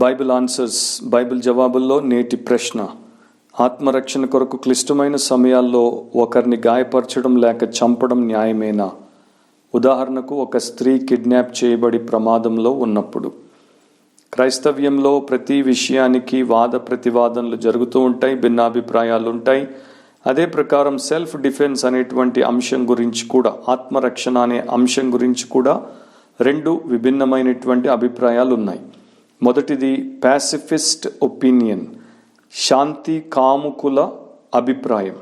Bible answers, Bible జవాబుల్లో నేటి ప్రశ్న: ఆత్మరక్షణ కొరకు క్లిష్టమైన సమయాల్లో ఒకరిని గాయపరచడం లేక చంపడం న్యాయమేనా? ఉదాహరణకు, ఒక స్త్రీ కిడ్నాప్ చేయబడి ప్రమాదంలో ఉన్నప్పుడు. క్రైస్తవ్యంలో ప్రతి విషయానికి వాద ప్రతివాదనలు జరుగుతూ ఉంటాయి, భిన్నాభిప్రాయాలు ఉంటాయి. అదే ప్రకారం సెల్ఫ్ డిఫెన్స్ అనేటువంటి అంశం గురించి కూడా, ఆత్మరక్షణ అనే అంశం గురించి కూడా రెండు విభిన్నమైనటువంటి అభిప్రాయాలు ఉన్నాయి. మొదటిది పాసిఫిస్ట్ ఒపీనియన్, శాంతి కాముకుల అభిప్రాయం.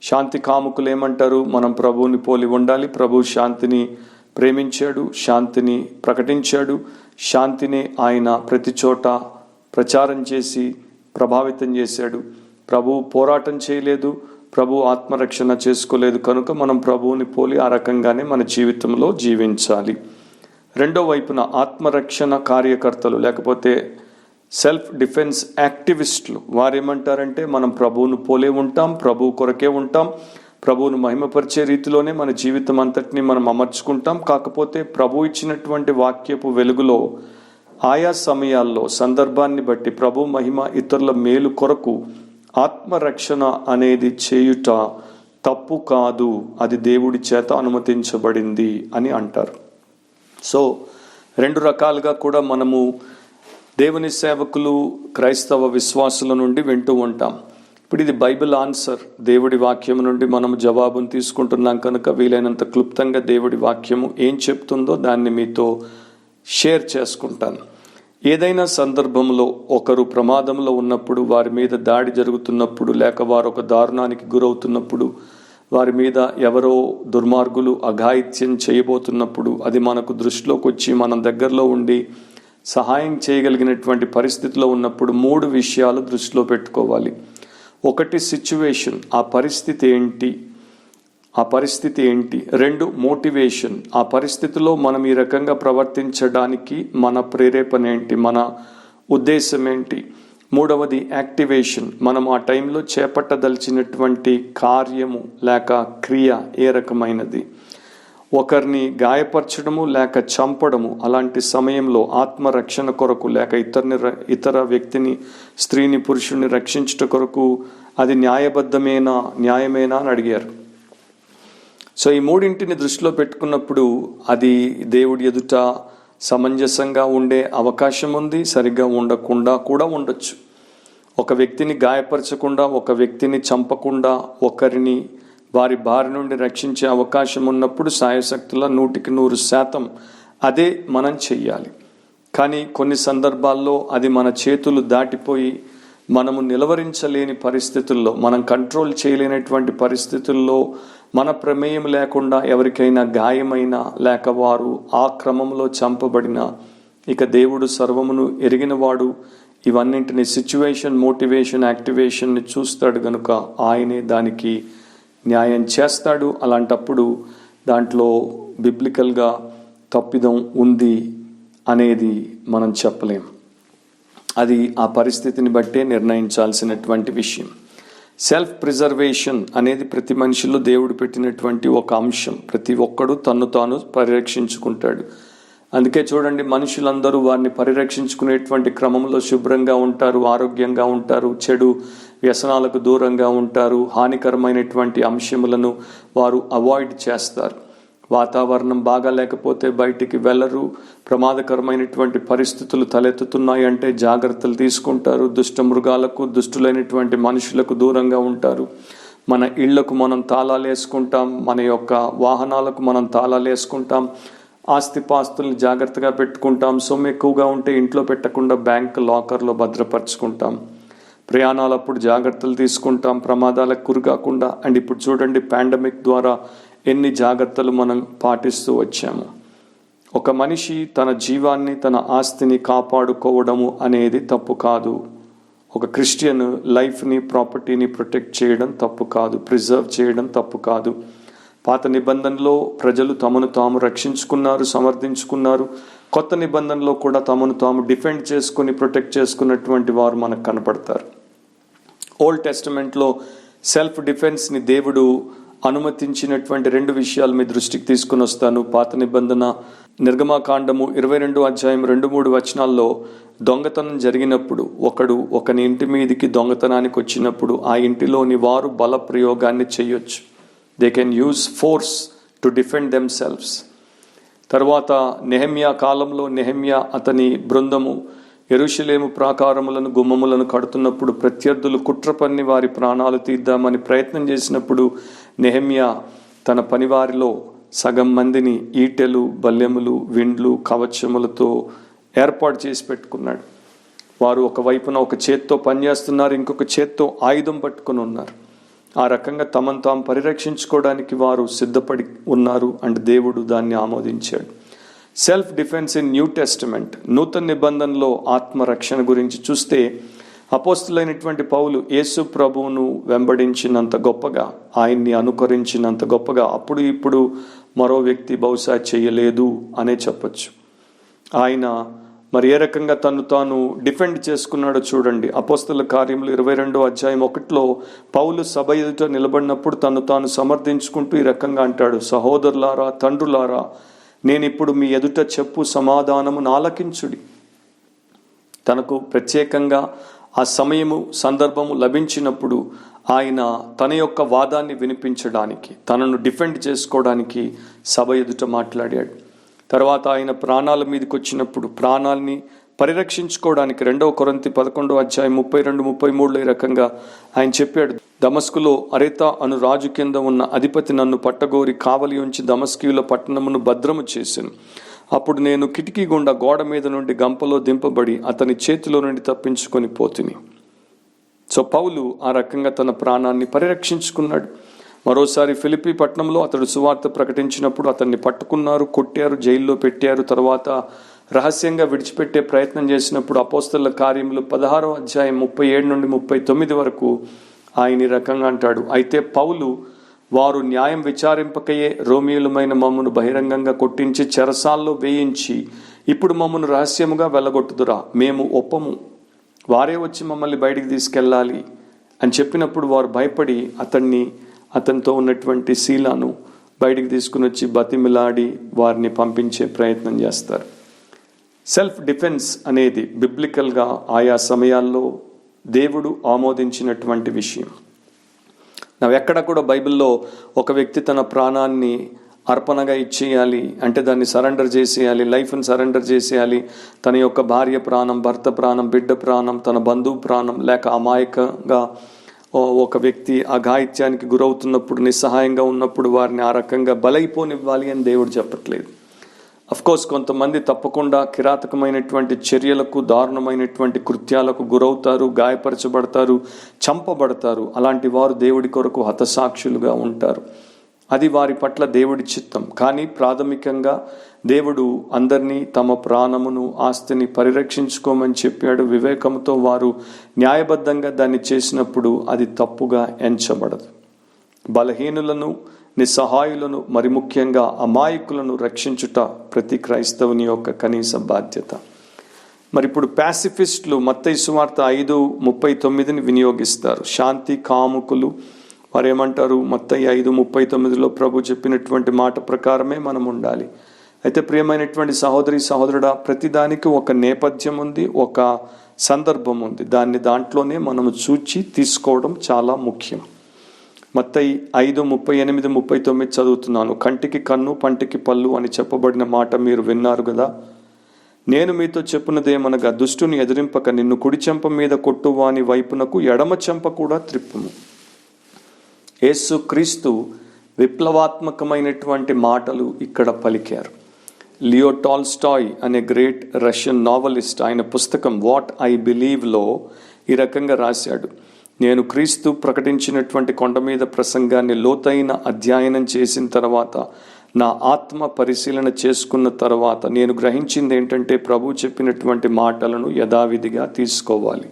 శాంతి కాముకులు ఏమంటారు? మనం ప్రభువుని పోలి ఉండాలి, ప్రభు శాంతిని ప్రేమించాడు, శాంతిని ప్రకటించాడు, శాంతిని ఆయన ప్రతి చోట ప్రచారం చేసి ప్రభావితం చేశాడు. ప్రభు పోరాటం చేయలేదు, ప్రభు ఆత్మరక్షణ చేసుకోలేదు, కనుక మనం ప్రభువుని పోలి ఆ రకంగానే మన జీవితంలో జీవించాలి. రెండో వైపున ఆత్మరక్షణ కార్యకర్తలు లేకపోతే సెల్ఫ్ డిఫెన్స్ యాక్టివిస్టులు, వారేమంటారంటే మనం ప్రభువును పోలే ఉంటాం, ప్రభు కొరకే ఉంటాం, ప్రభువును మహిమపరిచే రీతిలోనే మన జీవితం అంతటిని మనం అమర్చుకుంటాం. కాకపోతే ప్రభు ఇచ్చినటువంటి వాక్యపు వెలుగులో ఆయా సమయాల్లో సందర్భాన్ని బట్టి ప్రభు మహిమ ఇతరుల మేలు కొరకు ఆత్మరక్షణ అనేది చేయుట తప్పు కాదు, అది దేవుడి చేత అనుమతించబడింది అని అంటారు. సో రెండు రకాలుగా కూడా మనము దేవుని సేవకులు, క్రైస్తవ విశ్వాసుల నుండి వింటూ ఉంటాం. ఇప్పుడు ఇది బైబిల్ ఆన్సర్, దేవుడి వాక్యం నుండి మనము జవాబును తీసుకుంటున్నాం కనుక వీలైనంత క్లుప్తంగా దేవుడి వాక్యము ఏం చెప్తుందో దాన్ని మీతో షేర్ చేసుకుంటాను. ఏదైనా సందర్భంలో ఒకరు ప్రమాదంలో ఉన్నప్పుడు, వారి మీద దాడి జరుగుతున్నప్పుడు, లేక వారు ఒక దారుణానికి గురవుతున్నప్పుడు, వారి మీద ఎవరో దుర్మార్గులు అఘాయిత్యం చేయబోతున్నప్పుడు, అది మనకు దృష్టిలోకి వచ్చి మనం దగ్గరలో ఉండి సహాయం చేయగలిగినటువంటి పరిస్థితిలో ఉన్నప్పుడు మూడు విషయాలు దృష్టిలో పెట్టుకోవాలి. ఒకటి సిచ్యువేషన్, ఆ పరిస్థితి ఏంటి. రెండు మోటివేషన్, ఆ పరిస్థితిలో మనం ఈ రకంగా ప్రవర్తించడానికి మన ప్రేరేపణ ఏంటి, మన ఉద్దేశం ఏంటి. మూడవది యాక్టివేషన్, మనం ఆ టైంలో చేపట్టదలిచినటువంటి కార్యము లేక క్రియ ఏ రకమైనది. ఒకరిని గాయపరచడము లేక చంపడము, అలాంటి సమయంలో ఆత్మరక్షణ కొరకు లేక ఇతర వ్యక్తిని, స్త్రీని, పురుషుని రక్షించుట కొరకు అది న్యాయబద్ధమేనా, న్యాయమేనా అని అడిగారు. సో ఈ మూడింటిని దృష్టిలో పెట్టుకున్నప్పుడు అది దేవుడి ఎదుట సమంజసంగా ఉండే అవకాశం ఉంది, సరిగ్గా ఉండకుండా కూడా ఉండొచ్చు. ఒక వ్యక్తిని గాయపరచకుండా, ఒక వ్యక్తిని చంపకుండా, ఒకరిని వారి బారి నుండి రక్షించే అవకాశం ఉన్నప్పుడు సాయశక్తుల 100% అదే మనం చెయ్యాలి. కానీ కొన్ని సందర్భాల్లో అది మన చేతులు దాటిపోయి మనము నిలవరించలేని పరిస్థితుల్లో, మనం కంట్రోల్ చేయలేనటువంటి పరిస్థితుల్లో, మన ప్రమేయం లేకుండా ఎవరికైనా గాయమైనా లేక వారు ఆ క్రమంలో చంపబడినా, ఇక దేవుడు సర్వమును ఎరిగినవాడు, ఇవన్నింటిని సిచ్యువేషన్, మోటివేషన్, యాక్టివేషన్ని చూస్తాడు గనుక ఆయనే దానికి న్యాయం చేస్తాడు. అలాంటప్పుడు దాంట్లో బిబ్లికల్గా తప్పిదం ఉంది అనేది మనం చెప్పలేం. అది ఆ పరిస్థితిని బట్టే నిర్ణయించాల్సినటువంటి విషయం. సెల్ఫ్ ప్రిజర్వేషన్ అనేది ప్రతి మనిషిలో దేవుడు పెట్టినటువంటి ఒక అంశం. ప్రతి ఒక్కడు తన్ను తాను పరిరక్షించుకుంటాడు. అందుకే చూడండి, మనుషులందరూ వారిని పరిరక్షించుకునేటువంటి క్రమంలో శుభ్రంగా ఉంటారు, ఆరోగ్యంగా ఉంటారు, చెడు వ్యసనాలకు దూరంగా ఉంటారు, హానికరమైనటువంటి అంశములను వారు అవాయిడ్ చేస్తారు. వాతావరణం బాగా లేకపోతే బయటికి వెళ్ళరు, ప్రమాదకరమైనటువంటి పరిస్థితులు తలెత్తుతున్నాయంటే జాగ్రత్తలు తీసుకుంటారు, దుష్ట మృగాలకు, దుష్టులైనటువంటి మనుషులకు దూరంగా ఉంటారు. మన ఇళ్లకు మనం తాళాలు వేసుకుంటాం, మన యొక్క వాహనాలకు మనం తాళాలు వేసుకుంటాం, ఆస్తిపాస్తుల్ని జాగ్రత్తగా పెట్టుకుంటాం. సొమ్ము ఎక్కువగా ఉంటే ఇంట్లో పెట్టకుండా బ్యాంక్ లాకర్లో భద్రపరుచుకుంటాం. ప్రయాణాలప్పుడు జాగ్రత్తలు తీసుకుంటాం, ప్రమాదాలకు గురి కాకుండా. అండ్ ఇప్పుడు చూడండి, పాండమిక్ ద్వారా ఎన్ని జాగ్రత్తలు మనం పాటిస్తూ వచ్చాము. ఒక మనిషి తన జీవాన్ని, తన ఆస్తిని కాపాడుకోవడము అనేది తప్పు కాదు. ఒక క్రిస్టియన్ లైఫ్ని, ప్రాపర్టీని ప్రొటెక్ట్ చేయడం తప్పు కాదు, ప్రిజర్వ్ చేయడం తప్పు కాదు. పాత నిబంధనలో ప్రజలు తమను తాము రక్షించుకున్నారు, సమర్థించుకున్నారు. కొత్త నిబంధనలో కూడా తమను తాము డిఫెండ్ చేసుకుని, ప్రొటెక్ట్ చేసుకున్నటువంటి వారు మనకు కనపడతారు. ఓల్డ్ టెస్టమెంట్లో సెల్ఫ్ డిఫెన్స్ని దేవుడు అనుమతించినటువంటి 2 విషయాలు మీ దృష్టికి తీసుకుని వస్తాను. పాత నిబంధన నిర్గమాకాండము 22 అధ్యాయం 2-3 వచనాల్లో దొంగతనం జరిగినప్పుడు ఒకని ఇంటి మీదికి దొంగతనానికి వచ్చినప్పుడు ఆ ఇంటిలోని వారు బల ప్రయోగాన్ని చేయొచ్చు. They can use force to defend themselves. తర్వాత నెహెమ్యా కాలంలో నెహెమ్యా అతని బృందము యెరూషలేము ప్రాకారములను గుమ్మములను కడుతున్నప్పుడు ప్రత్యర్థులు కుట్ర పన్ని వారి ప్రాణాలు తీద్దామని ప్రయత్నం చేసినప్పుడు నెహెమ్యా తన పనివారిలో సగం మందిని ఈటెలు, బల్లెములు, విండ్లు, కవచములతో ఏర్పాటు చేసి పెట్టుకున్నాడు. వారు ఒకవైపున ఒక చేత్తో పనిచేస్తున్నారు, ఇంకొక చేత్తో ఆయుధం పట్టుకుని ఉన్నారు. ఆ రకంగా తమను తాము పరిరక్షించుకోవడానికి వారు సిద్ధపడి ఉన్నారు. అండ్ దేవుడు దాన్ని ఆమోదించాడు. Self defence in new testament, నూతన నిబంధనలో ఆత్మరక్షణ గురించి చూస్తే అపోస్తులైనటువంటి పౌలు యేసు ప్రభువును వెంబడించినంత గొప్పగా, ఆయన్ని అనుకరించినంత గొప్పగా అప్పుడు ఇప్పుడు మరో వ్యక్తి బహుశా చేయలేదు అనే చెప్పచ్చు. ఆయన మరి ఏ రకంగా తను తాను డిఫెండ్ చేసుకున్నాడో చూడండి. అపోస్తల కార్యములు 22 అధ్యాయం 1లో పౌలు సభ ఎదుట నిలబడినప్పుడు తను తాను సమర్థించుకుంటూ ఈ రకంగా అంటాడు, సహోదరులారా, తండ్రులారా, నేనిప్పుడు మీ ఎదుట చెప్పు సమాధానమును ఆలకించుడి. తనకు ప్రత్యేకంగా ఆ సమయము సందర్భము లభించినప్పుడు ఆయన తన యొక్క వాదాన్ని వినిపించడానికి, తనను డిఫెండ్ చేసుకోవడానికి సభ ఎదుట మాట్లాడాడు. తర్వాత ఆయన ప్రాణాల మీదకి వచ్చినప్పుడు ప్రాణాలని పరిరక్షించుకోవడానికి 2 కొరింథీ 11 అధ్యాయం 32-33 ఈ రకంగా ఆయన చెప్పాడు, దమస్కులో అరేతా అను రాజు కింద ఉన్న అధిపతి నన్ను పట్టగోరి కావలి ఉంచి దమస్కీయుల పట్టణమును భద్రము చేశాను. అప్పుడు నేను కిటికీ గుండా గోడ మీద నుండి గంపలో దింపబడి అతని చేతిలో నుండి తప్పించుకొని పోతిని. సో పౌలు ఆ రకంగా తన ప్రాణాన్ని పరిరక్షించుకున్నాడు. మరోసారి ఫిలిప్పీ పట్టణంలో అతడు సువార్త ప్రకటించినప్పుడు అతన్ని పట్టుకున్నారు, కొట్టారు, జైల్లో పెట్టారు. తర్వాత రహస్యంగా విడిచిపెట్టే ప్రయత్నం చేసినప్పుడు అపోస్తలుల కార్యములు 16 అధ్యాయం 37-39 వరకు ఆయన ఈ రకంగా అంటాడు, అయితే పౌలు వారు న్యాయం విచారింపకయే రోమియులమైన మమ్మను బహిరంగంగా కొట్టించి చెరసాల్లో వేయించి ఇప్పుడు మమ్మను రహస్యముగా వెళ్ళగొట్టుదురా, మేము ఒప్పము, వారే వచ్చి మమ్మల్ని బయటికి తీసుకెళ్ళాలి అని చెప్పినప్పుడు వారు భయపడి అతనితో ఉన్నటువంటి శీలాను బయటికి తీసుకుని వచ్చి బతిమిలాడి వారిని పంపించే ప్రయత్నం చేస్తారు. సెల్ఫ్ డిఫెన్స్ అనేది బిబ్లికల్గా ఆయా సమయాల్లో దేవుడు ఆమోదించినటువంటి విషయం. ఎక్కడ కూడా బైబిల్లో ఒక వ్యక్తి తన ప్రాణాన్ని అర్పణగా ఇచ్చేయాలి అంటే దాన్ని సరెండర్ చేసేయాలి, లైఫ్ని సరెండర్ చేసేయాలి, తన యొక్క భార్య ప్రాణం, భర్త ప్రాణం, బిడ్డ ప్రాణం, తన బంధువు ప్రాణం, లేక అమాయకంగా ఒక వ్యక్తి అఘాయిత్యానికి గురవుతున్నప్పుడు, నిస్సహాయంగా ఉన్నప్పుడు వారిని ఆ రకంగా బలైపోనివ్వాలి అని దేవుడు చెప్పట్లేదు. అఫ్కోర్స్ కొంతమంది తప్పకుండా కిరాతకమైనటువంటి చర్యలకు, దారుణమైనటువంటి కృత్యాలకు గురవుతారు, గాయపరచబడతారు, చంపబడతారు. అలాంటి వారు దేవుడి కొరకు హతసాక్షులుగా ఉంటారు. అది వారి పట్ల దేవుడి చిత్తం. కానీ ప్రాథమికంగా దేవుడు అందరినీ తమ ప్రాణమును, ఆస్తిని పరిరక్షించుకోమని చెప్పాడు. వివేకంతో వారు న్యాయబద్ధంగా దాన్ని చేసినప్పుడు అది తప్పుగా ఎంచబడదు. బలహీనులను, నిస్సహాయులను, మరి ముఖ్యంగా అమాయకులను రక్షించుట ప్రతి క్రైస్తవుని యొక్క కనీస బాధ్యత. మరి ఇప్పుడు ప్యాసిఫిస్టులు మత్తయి సువార్త 5:39 వినియోగిస్తారు. శాంతి కాముకులు వారు ఏమంటారు? మత్తయి 5:39లో ప్రభు చెప్పినటువంటి మాట ప్రకారమే మనం ఉండాలి. అయితే ప్రియమైనటువంటి సహోదరి సహోదరుడా, ప్రతిదానికి ఒక నేపథ్యం ఉంది, ఒక సందర్భం ఉంది. దాంట్లోనే మనము చూచి తీసుకోవడం చాలా ముఖ్యం. మత్తయి 5:38-39 చదువుతున్నాను. కంటికి కన్ను, పంటికి పళ్ళు అని చెప్పబడిన మాట మీరు విన్నారు కదా. నేను మీతో చెప్పున్నదేమనగా, దుష్టుని ఎదిరింపక నిన్ను కుడి చెంప మీద కొట్టువాని వైపునకు ఎడమ చెంప కూడా త్రిప్పుము. యేసు క్రీస్తు విప్లవాత్మకమైనటువంటి మాటలు ఇక్కడ పలికారు. లియో టాల్స్టాయ్ అనే గ్రేట్ రష్యన్ నావలిస్ట్ ఆయన పుస్తకం వాట్ ఐ బిలీవ్లో ఈ రకంగా రాశాడు. నేను క్రీస్తు ప్రకటించినటువంటి కొండ మీద ప్రసంగాన్ని లోతైన అధ్యయనం చేసిన తర్వాత, నా ఆత్మ పరిశీలన చేసుకున్న తర్వాత నేను గ్రహించింది ఏంటంటే, ప్రభు చెప్పినటువంటి మాటలను యథావిధిగా తీసుకోవాలి.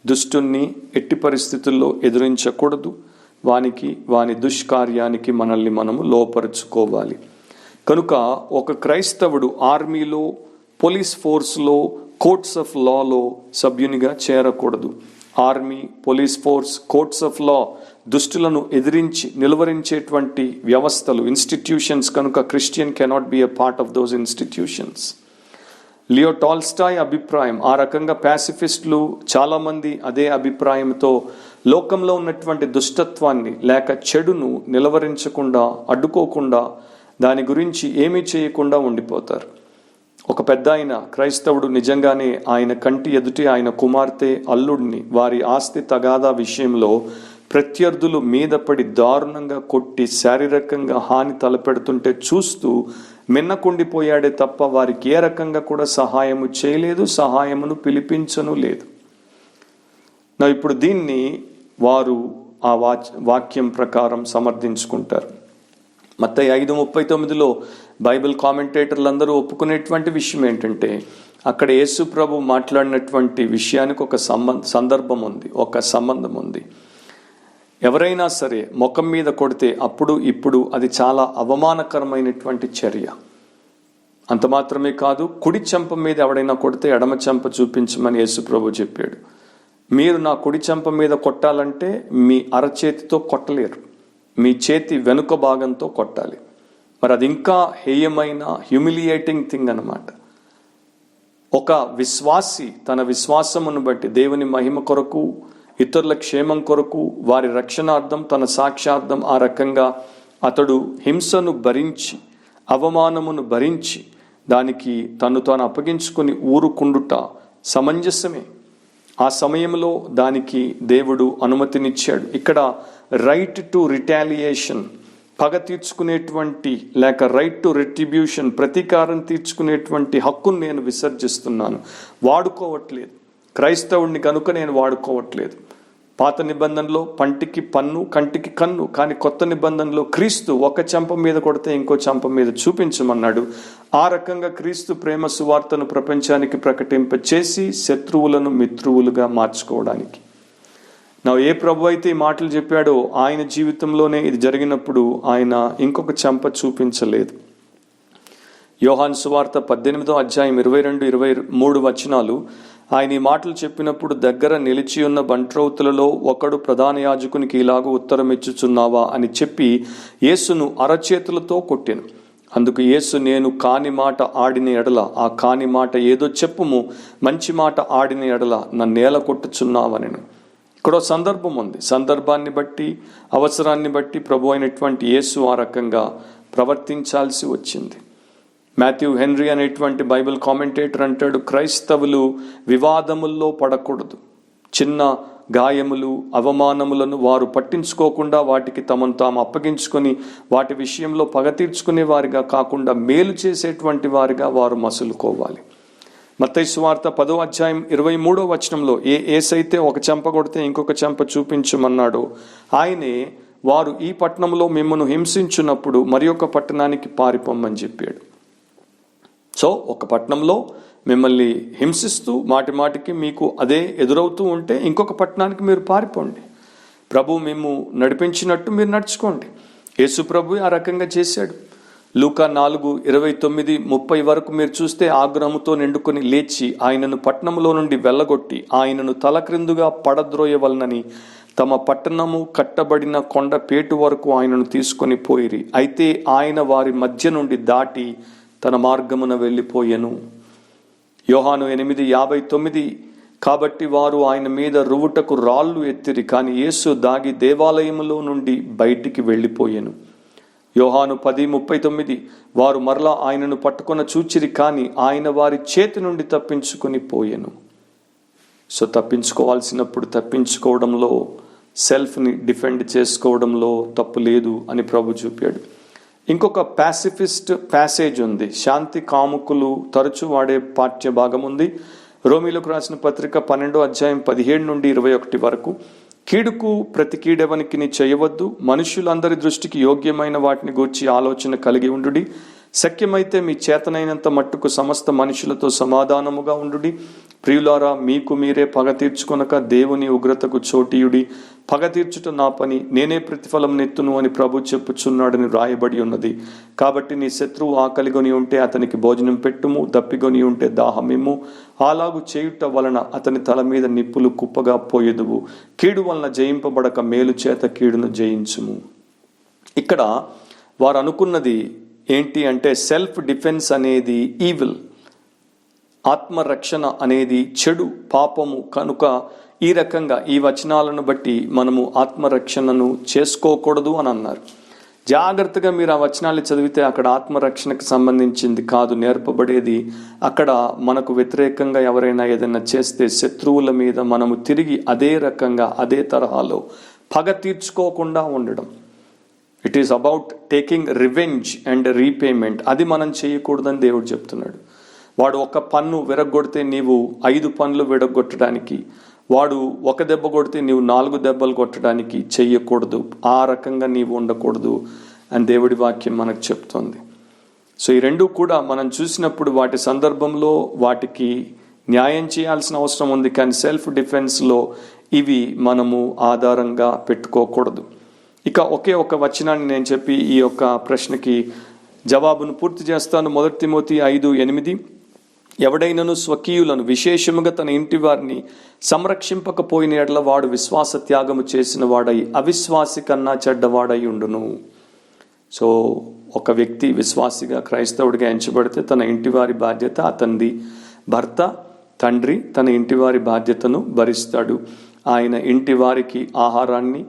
దుష్టుణ్ణి ఎట్టి పరిస్థితుల్లో ఎదురించకూడదు. వాని దుష్కార్యానికి మనల్ని మనము లోపరుచుకోవాలి. కనుక ఒక క్రైస్తవుడు ఆర్మీలో, పోలీస్ ఫోర్స్లో, కోర్ట్స్ ఆఫ్ లాలో సభ్యునిగా చేరకూడదు. Army, police force, courts of law దుష్టులను ఎదిరించి నిలువరించేటువంటి వ్యవస్థలు, ఇన్స్టిట్యూషన్స్ కనుక Christian cannot be a part of those institutions. Leo Tolstoy అభిప్రాయం, ఆ రకంగా ప్యాసిఫిస్టులు చాలామంది అదే అభిప్రాయంతో లోకంలో ఉన్నటువంటి దుష్టత్వాన్ని లేక చెడును నిలవరించకుండా, అడ్డుకోకుండా, దాని గురించి ఏమీ చేయకుండా ఉండిపోతారు. ఒక పెద్ద ఆయన క్రైస్తవుడు నిజంగానే ఆయన కంటి ఎదుటి ఆయన కుమార్తె, అల్లుడిని వారి ఆస్తి తగాదా విషయంలో ప్రత్యర్థులు మీద పడి దారుణంగా కొట్టి శారీరకంగా హాని తలపెడుతుంటే చూస్తూ మిన్నకుండిపోయాడే తప్ప వారికి ఏ రకంగా కూడా సహాయము చేయలేదు, సహాయమును పిలిపించను లేదు. ఇప్పుడు దీన్ని వారు ఆ వాక్యం ప్రకారం సమర్థించుకుంటారు. మత్తయి 5:39 బైబిల్ కామెంటేటర్లందరూ ఒప్పుకునేటువంటి విషయం ఏంటంటే, అక్కడ యేసు ప్రభు మాట్లాడినటువంటి విషయానికి ఒక సందర్భం ఉంది, ఒక సంబంధం ఉంది. ఎవరైనా సరే ముఖం మీద కొడితే అప్పుడు ఇప్పుడు అది చాలా అవమానకరమైనటువంటి చర్య. అంత మాత్రమే కాదు, కుడి చెంప మీద ఎవడైనా కొడితే ఎడమ చెంప చూపించమని యేసు ప్రభు చెప్పాడు. మీరు నా కుడి చెంప మీద కొట్టాలంటే మీ అరచేతితో కొట్టలేరు, మీ చేతి వెనుక భాగంతో కొట్టాలి. మరి అది ఇంకా హేయమైన హ్యూమిలియేటింగ్ థింగ్ అన్నమాట. ఒక విశ్వాసి తన విశ్వాసమును బట్టి దేవుని మహిమ కొరకు, ఇతరుల క్షేమం కొరకు, వారి రక్షణార్థం, తన సాక్ష్యార్థం ఆ రకంగా అతడు హింసను భరించి, అవమానమును భరించి, దానికి తను తాను అప్పగించుకుని ఊరుకుండుట సమంజసమే. ఆ సమయంలో దానికి దేవుడు అనుమతినిచ్చాడు. ఇక్కడ రైట్ టు రిటాలియేషన్, పగ తీర్చుకునేటువంటి లేక రైట్ టు రెట్రిబ్యూషన్, ప్రతీకారం తీర్చుకునేటువంటి హక్కును నేను విసర్జిస్తున్నాను, వాడుకోవట్లేదు. క్రైస్తవుడిని కనుక నేను వాడుకోవట్లేదు. పాత నిబంధనలో పంటికి పన్ను, కంటికి కన్ను, కానీ కొత్త నిబంధనలో క్రీస్తు ఒక చెంప మీద కొడితే ఇంకో చెంప మీద చూపించమన్నాడు. ఆ రకంగా క్రీస్తు ప్రేమ సువార్తను ప్రపంచానికి ప్రకటింపచేసి శత్రువులను మిత్రువులుగా మార్చుకోవడానికి. ఏ ప్రభు అయితే ఈ మాటలు చెప్పాడో ఆయన జీవితంలోనే ఇది జరిగినప్పుడు ఆయన ఇంకొక చెంప చూపించలేదు. యోహాను సువార్త 18:22-23 ఆయన ఈ మాటలు చెప్పినప్పుడు, దగ్గర నిలిచి ఉన్న బంట్రౌతులలో ఒకడు ప్రధాన యాజకునికి ఇలాగూ ఉత్తరం ఇచ్చుచున్నావా అని చెప్పి యేసును అరచేతులతో కొట్టెను. అందుకు యేసు, నేను కాని మాట ఆడిన ఎడల ఆ కాని మాట ఏదో చెప్పుము, మంచి మాట ఆడిన ఎడల నన్నేల కొట్టుచున్నావనెను. ఇక్కడ సందర్భం ఉంది. సందర్భాన్ని బట్టి, అవసరాన్ని బట్టి ప్రభు అయినటువంటి యేసు ఆ రకంగా ప్రవర్తించాల్సి వచ్చింది. మాథ్యూ హెన్రీ అనేటువంటి బైబిల్ కామెంటేటర్ అంటాడు, క్రైస్తవులు వివాదముల్లో పడకూడదు. చిన్న గాయములు, అవమానములను వారు పట్టించుకోకుండా వాటికి తమను తాము అప్పగించుకొని వాటి విషయంలో పగ తీర్చుకునే వారిగా కాకుండా మేలు చేసేటువంటి వారిగా వారు మసులుకోవాలి. మత్తయి సువార్త 10:23 ఏసైతే ఒక చెంప కొడితే ఇంకొక చెంప చూపించమన్నాడో ఆయనే, వారు ఈ పట్టణంలో మిమ్మల్ని హింసించున్నప్పుడు మరి ఒక పట్టణానికి పారిపోమ్మని చెప్పాడు. సో ఒక పట్టణంలో మిమ్మల్ని హింసిస్తూ మాటి మాటికి మీకు అదే ఎదురవుతూ ఉంటే ఇంకొక పట్టణానికి మీరు పారిపోండి. ప్రభు మేము నడిపించినట్టు మీరు నడుచుకోండి. యేసు ప్రభు ఆ రకంగా చేశాడు. లూకా 4:29-30 వరకు మీరు చూస్తే ఆగ్రహముతో నిండుకొని లేచి ఆయనను పట్టణంలో నుండి వెళ్ళగొట్టి ఆయనను తలక్రిందుగా పడద్రోయవలనని తమ పట్టణము కట్టబడిన కొండ పేటు వరకు ఆయనను తీసుకొని పోయిరి. అయితే ఆయన వారి మధ్య నుండి దాటి తన మార్గమున వెళ్ళిపోయెను. యోహాను 8:59 కాబట్టి వారు ఆయన మీద రువుటకు రాళ్ళు ఎత్తిరి, కానీ యేసు దాగి దేవాలయములో నుండి బయటికి వెళ్ళిపోయెను. యోహాను 10:39 వారు మరలా ఆయనను పట్టుకొన చూచిరి, కానీ ఆయన వారి చేతి నుండి తప్పించుకొని పోయెను. సో తప్పించుకోవాల్సినప్పుడు తప్పించుకోవడంలో, సెల్ఫ్ని డిఫెండ్ చేసుకోవడంలో తప్పు లేదు అని ప్రభు చూపాడు. ఇంకొక పాసిఫిస్ట్ ప్యాసేజ్ ఉంది, శాంతి కాముకులు తరచు వాడే పాఠ్య భాగం ఉంది. రోమీలకు రాసిన పత్రిక 12:17-21 వరకు, కీడుకు ప్రతి కీడెవనికి చేయవద్దు, మనుష్యులందరి దృష్టికి యోగ్యమైన వాటిని గూర్చి ఆలోచన కలిగి ఉండుడి, శక్యమైతే మీ చేతనైనంత మట్టుకు సమస్త మనుషులతో సమాధానముగా ఉండుడి, ప్రియులారా, మీకు మీరే పగ తీర్చుకొనక దేవుని ఉగ్రతకు చోటీయుడి. పగ తీర్చుట నా పని, నేనే ప్రతిఫలం నెత్తును అని ప్రభు చెప్పుచున్నాడని వ్రాయబడి ఉన్నది. కాబట్టి నీ శత్రువు ఆకలిగొని ఉంటే అతనికి భోజనం పెట్టుము, దప్పిగొని ఉంటే దాహమిమ్ము. అలాగు చేయుట వలన అతని తల మీద నిప్పులు కుప్పగా పోయెదువు. కీడు వలన జయింపబడక మేలు చేత కీడును జయించుము. ఇక్కడ వారు అనుకున్నది ఏంటి అంటే, సెల్ఫ్ డిఫెన్స్ అనేది ఈవిల్, ఆత్మరక్షణ అనేది చెడు, పాపము. కనుక ఈ రకంగా ఈ వచనాలను బట్టి మనము ఆత్మరక్షణను చేసుకోకూడదు అని అన్నారు. జాగ్రత్తగా మీరు ఆ వచనాలు చదివితే అక్కడ ఆత్మరక్షణకు సంబంధించింది కాదు నేర్పబడేది. అక్కడ మనకు వ్యతిరేకంగా ఎవరైనా ఏదైనా చేస్తే శత్రువుల మీద మనము తిరిగి అదే రకంగా అదే తరహాలో పగ తీర్చుకోకుండా ఉండడం. It is about taking revenge and repayment. అది మనం చేయకూడదని దేవుడు చెప్తున్నాడు. వాడు ఒక పన్ను విరగొడితే నీవు 5 పన్నులు విరగొట్టడానికి, వాడు ఒక దెబ్బ కొడితే నీవు 4 దెబ్బలు కొట్టడానికి చెయ్యకూడదు. ఆ రకంగా నీవు ఉండకూడదు అని దేవుడి వాక్యం మనకు చెప్తోంది. సో ఈ రెండు కూడా మనం చూసినప్పుడు వాటి సందర్భంలో వాటికి న్యాయం చేయాల్సిన అవసరం ఉంది. కానీ సెల్ఫ్ డిఫెన్స్లో ఇవి మనము ఆధారంగా పెట్టుకోకూడదు. ఇక ఒకే ఒక వచనాన్ని నేను చెప్పి ఈ యొక్క ప్రశ్నకి జవాబును పూర్తి చేస్తాను. 1 తిమోతి 5:8, ఎవడైనను స్వకీయులను విశేషముగా తన ఇంటి వారిని సంరక్షింపకపోయిన ఎడల వాడు విశ్వాస త్యాగము చేసిన వాడై అవిశ్వాసి కన్నా చెడ్డవాడై ఉండును. సో ఒక వ్యక్తి విశ్వాసిగా క్రైస్తవుడిగా ఎంచబడితే తన ఇంటి వారి బాధ్యత అతనిది. భర్త, తండ్రి తన ఇంటి వారి బాధ్యతను భరిస్తాడు. ఆయన ఇంటి వారికి ఆహారాన్ని,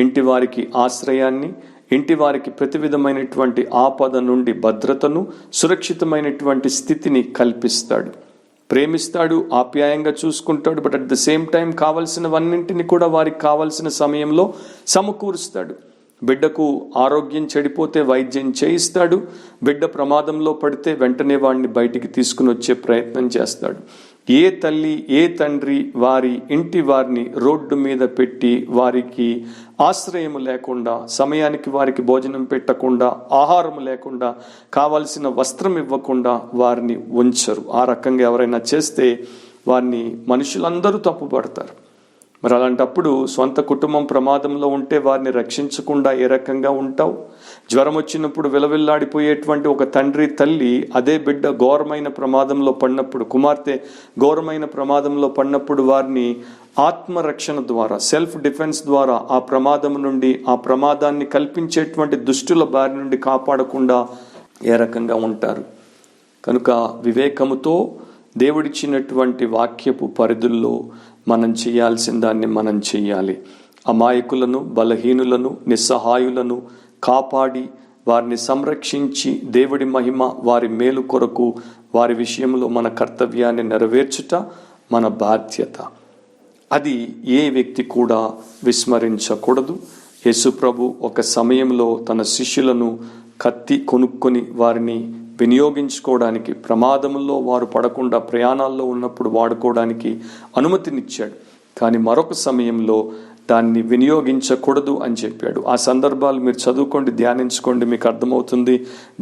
ఇంటి వారికి ఆశ్రయాన్ని, ఇంటి వారికి ప్రతి విధమైనటువంటి ఆపద నుండి భద్రతను, సురక్షితమైనటువంటి స్థితిని కల్పిస్తాడు. ప్రేమిస్తాడు, ఆప్యాయంగా చూసుకుంటాడు. But at the same time కావలసినవన్నింటినీ కూడా వారికి కావలసిన సమయంలో సమకూరుస్తాడు. బిడ్డకు ఆరోగ్యం చెడిపోతే వైద్యం చేయిస్తాడు. బిడ్డ ప్రమాదంలో పడితే వెంటనే వాడిని బయటికి తీసుకుని వచ్చే ప్రయత్నం చేస్తాడు. ఏ తల్లి, ఏ తండ్రి వారి ఇంటి వారిని రోడ్డు మీద పెట్టి వారికి ఆశ్రయం లేకుండా, సమయానికి వారికి భోజనం పెట్టకుండా, ఆహారం లేకుండా, కావలసిన వస్త్రం ఇవ్వకుండా వారిని ఉంచరు. ఆ రకంగా ఎవరైనా చేస్తే వారిని మనుషులందరూ తప్పుపడతారు. మరి అలాంటప్పుడు సొంత కుటుంబం ప్రమాదంలో ఉంటే వారిని రక్షించకుండా ఏ రకంగా ఉంటావు? జ్వరం వచ్చినప్పుడు విలవిల్లాడిపోయేటువంటి ఒక తండ్రి, తల్లి అదే బిడ్డ ఘోరమైన ప్రమాదంలో పడినప్పుడు, కుమార్తె ఘోరమైన ప్రమాదంలో పడినప్పుడు వారిని ఆత్మరక్షణ ద్వారా, సెల్ఫ్ డిఫెన్స్ ద్వారా ఆ ప్రమాదం నుండి, ఆ ప్రమాదాన్ని కల్పించేటువంటి దుష్టుల బారి నుండి కాపాడకుండా ఏ రకంగా ఉంటారు? కనుక వివేకముతో దేవుడిచ్చినటువంటి వాక్యపు పరిధుల్లో మనం చేయాల్సిన దాన్ని మనం చెయ్యాలి. అమాయకులను, బలహీనులను, నిస్సహాయులను కాపాడి వారిని సంరక్షించి దేవుడి మహిమ, వారి మేలు కొరకు వారి విషయంలో మన కర్తవ్యాన్ని నెరవేర్చుట మన బాధ్యత. అది ఏ వ్యక్తి కూడా విస్మరించకూడదు. యేసుప్రభు ఒక సమయంలో తన శిష్యులను కత్తి కొనుక్కొని వారిని వినియోగించుకోవడానికి, ప్రమాదంలో వారు పడకుండా ప్రయాణాల్లో ఉన్నప్పుడు వాడుకోవడానికి అనుమతినిచ్చాడు. కానీ మరొక సమయంలో దాన్ని వినియోగించకూడదు అని చెప్పాడు. ఆ సందర్భాలు మీరు చదువుకోండి, ధ్యానించుకోండి, మీకు అర్థమవుతుంది.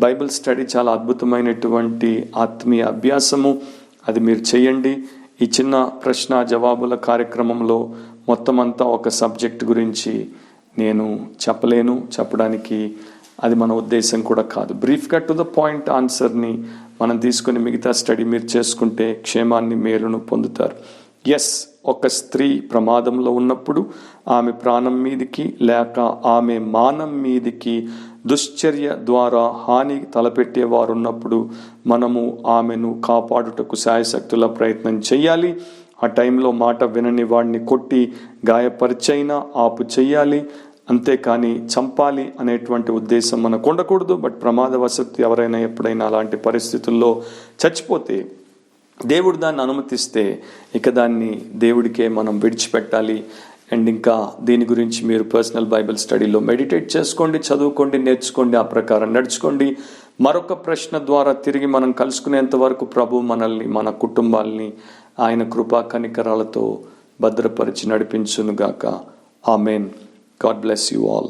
బైబిల్ స్టడీ చాలా అద్భుతమైనటువంటి ఆత్మీయ అభ్యాసము. అది మీరు చేయండి. ఈ చిన్న ప్రశ్న జవాబుల కార్యక్రమంలో మొత్తం అంతా ఒక సబ్జెక్ట్ గురించి నేను చెప్పలేను, చెప్పడానికి అది మన ఉద్దేశం కూడా కాదు. బ్రీఫ్గా టు ద పాయింట్ ఆన్సర్ని మనం తీసుకుని మిగతా స్టడీ మీరు చేసుకుంటే క్షేమాన్ని, మేలును పొందుతారు. ఎస్, ఒక స్త్రీ ప్రమాదంలో ఉన్నప్పుడు ఆమె ప్రాణం మీదికి లేక ఆమె మానం మీదికి దుశ్చర్య ద్వారా హాని తలపెట్టేవారు ఉన్నప్పుడు మనము ఆమెను కాపాడుటకు శాయశక్తుల ప్రయత్నం చేయాలి. ఆ టైంలో మాట వినని వాడిని కొట్టి గాయపరిచైనా ఆపు చెయ్యాలి. అంతేకాని చంపాలి అనేటువంటి ఉద్దేశం మనకు ఉండకూడదు. బట్ ప్రమాదవశత్తు ఎవరైనా ఎప్పుడైనా అలాంటి పరిస్థితుల్లో చచ్చిపోతే దేవుడు దాన్ని అనుమతిస్తే ఇక దాన్ని దేవుడికే మనం విడిచిపెట్టాలి. అండ్ ఇంకా దీని గురించి మీరు పర్సనల్ బైబిల్ స్టడీలో మెడిటేట్ చేసుకోండి, చదువుకోండి, నేర్చుకోండి, ఆ ప్రకారం నడుచుకోండి. మరొక ప్రశ్న ద్వారా తిరిగి మనం కలుసుకునేంత వరకు ప్రభు మనల్ని, మన కుటుంబాల్ని ఆయన కృపా కనికరాలతో భద్రపరిచి నడిపించునుగాక. Amen. God bless you all.